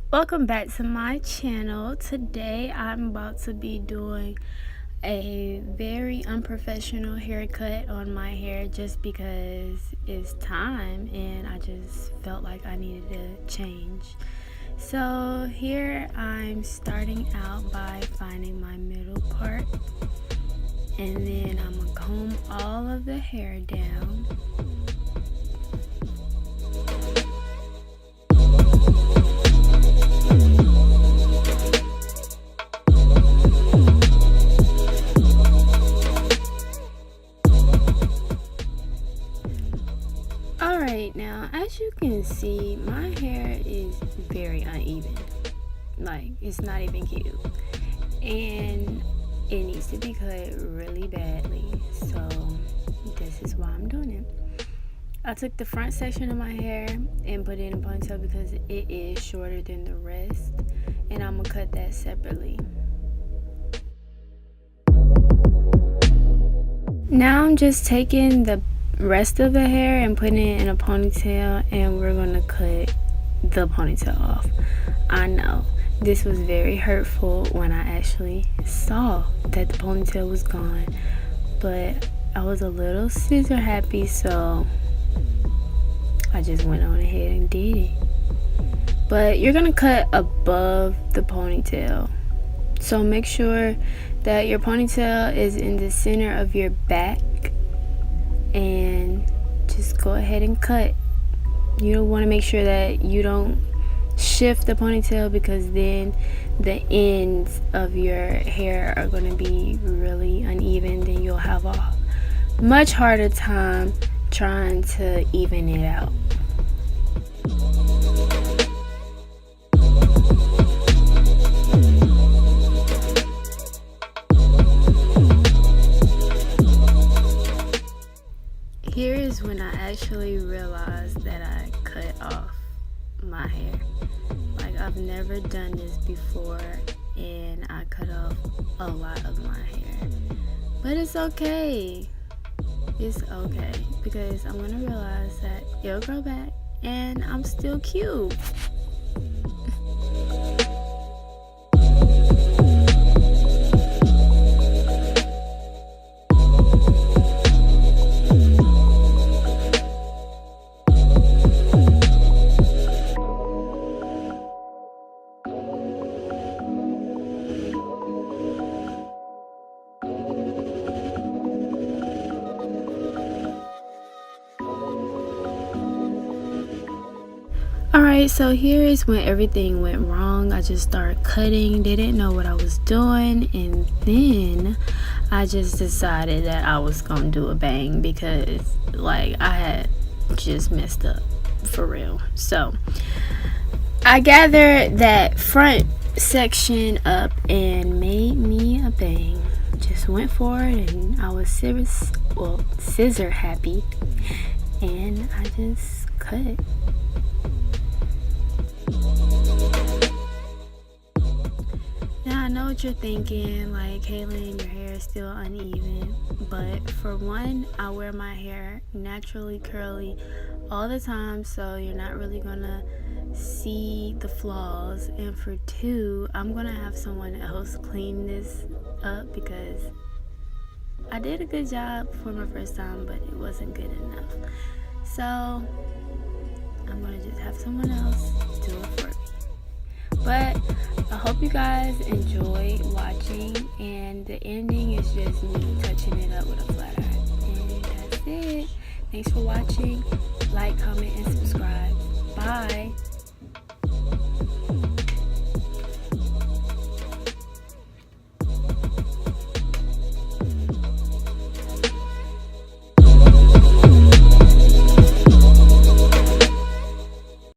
Welcome back to my channel. Today I'm about to be doing a very unprofessional haircut on my hair just because it's time and I just felt like I needed to change. So here I'm starting out by finding my middle part, and then I'm gonna comb all of the hair down. Alright, now as you can see, my hair is very uneven. Like, it's not even cute. And it needs to be cut really badly. So, this is why I'm doing it. I took the front section of my hair and put it in a ponytail because it is shorter than the rest. And I'm gonna cut that separately. Now I'm just taking the rest of the hair and putting it in a ponytail, and we're gonna cut the ponytail off. I know this was very hurtful when I actually saw that the ponytail was gone, but I was a little scissor happy, so I just went on ahead and did it. But you're gonna cut above the ponytail, so make sure that your ponytail is in the center of your back, and just go ahead and cut. You don't want to make sure that you don't shift the ponytail, because then the ends of your hair are going to be really uneven. Then you'll have a much harder time trying to even it out. Here is when I actually realized that I cut off my hair. Like, I've never done this before, and I cut off a lot of my hair. But it's okay. It's okay, because I'm gonna realize that it'll grow back and I'm still cute. Alright, so here is when everything went wrong. I just started cutting, didn't know what I was doing, and then I just decided that I was gonna do a bang because, like, I had just messed up for real. So I gathered that front section up and made me a bang. Just went for it, and I was scissor happy, and I just cut. Now I know what you're thinking, like, Kaylin, your hair is still uneven, but for one, I wear my hair naturally curly all the time, so you're not really gonna see the flaws, and for two, I'm gonna have someone else clean this up because I did a good job for my first time, but it wasn't good enough. So I'm gonna just have someone else do it for me. But I hope you guys enjoy watching, and the ending is just me touching it up with a flat iron. And that's it. Thanks for watching. Like, comment, and subscribe. Bye.